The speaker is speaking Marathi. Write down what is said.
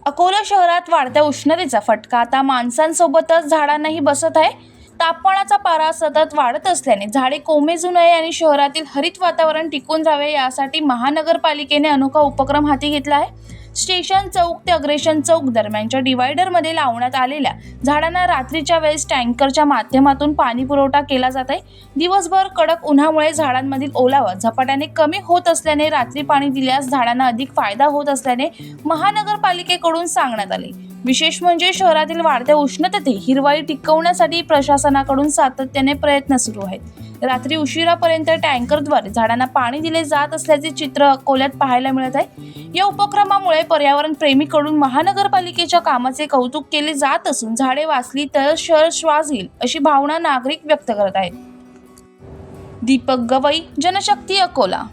अकोला शहरात वाढत्या उष्णतेचा फटका आता माणसांसोबतच झाडांनाही बसत आहे। तापमानाचा पारा सतत वाढत असल्याने झाडे कोमेजू नये आणि शहरातील हरित वातावरण टिकून राहावे यासाठी महानगरपालिकेने अनोखा उपक्रम हाती घेतला आहे। स्टेशन चौक ते अग्रेशन चौक दरम्यानच्या डिवायडरमध्ये लावण्यात आलेल्या झाडांना रात्रीच्या वेळेस टँकरच्या माध्यमातून पाणी पुरवठा केला जात आहे। दिवसभर कडक उन्हामुळे झाडांमधील ओलावा झपाट्याने कमी होत असल्याने रात्री पाणी दिल्यास झाडांना अधिक फायदा होत असल्याने महानगरपालिकेकडून सांगण्यात आले। विशेष म्हणजे शहरातील वाढत्या उष्णतेत हिरवाई टिकवण्यासाठी प्रशासनाकडून सातत्याने प्रयत्न सुरू आहेत। रात्री उशिरापर्यंत टँकरद्वारे झाडांना पाणी दिले जात असल्याचे चित्र अकोल्यात पाहायला मिळत आहे। या उपक्रमामुळे पर्यावरण प्रेमीकडून महानगरपालिकेच्या कामाचे कौतुक केले जात असून झाडे वाचली तर शहर श्वास घेईल अशी भावना नागरिक व्यक्त करत आहेत। दीपक गवई, जनशक्ती, अकोला।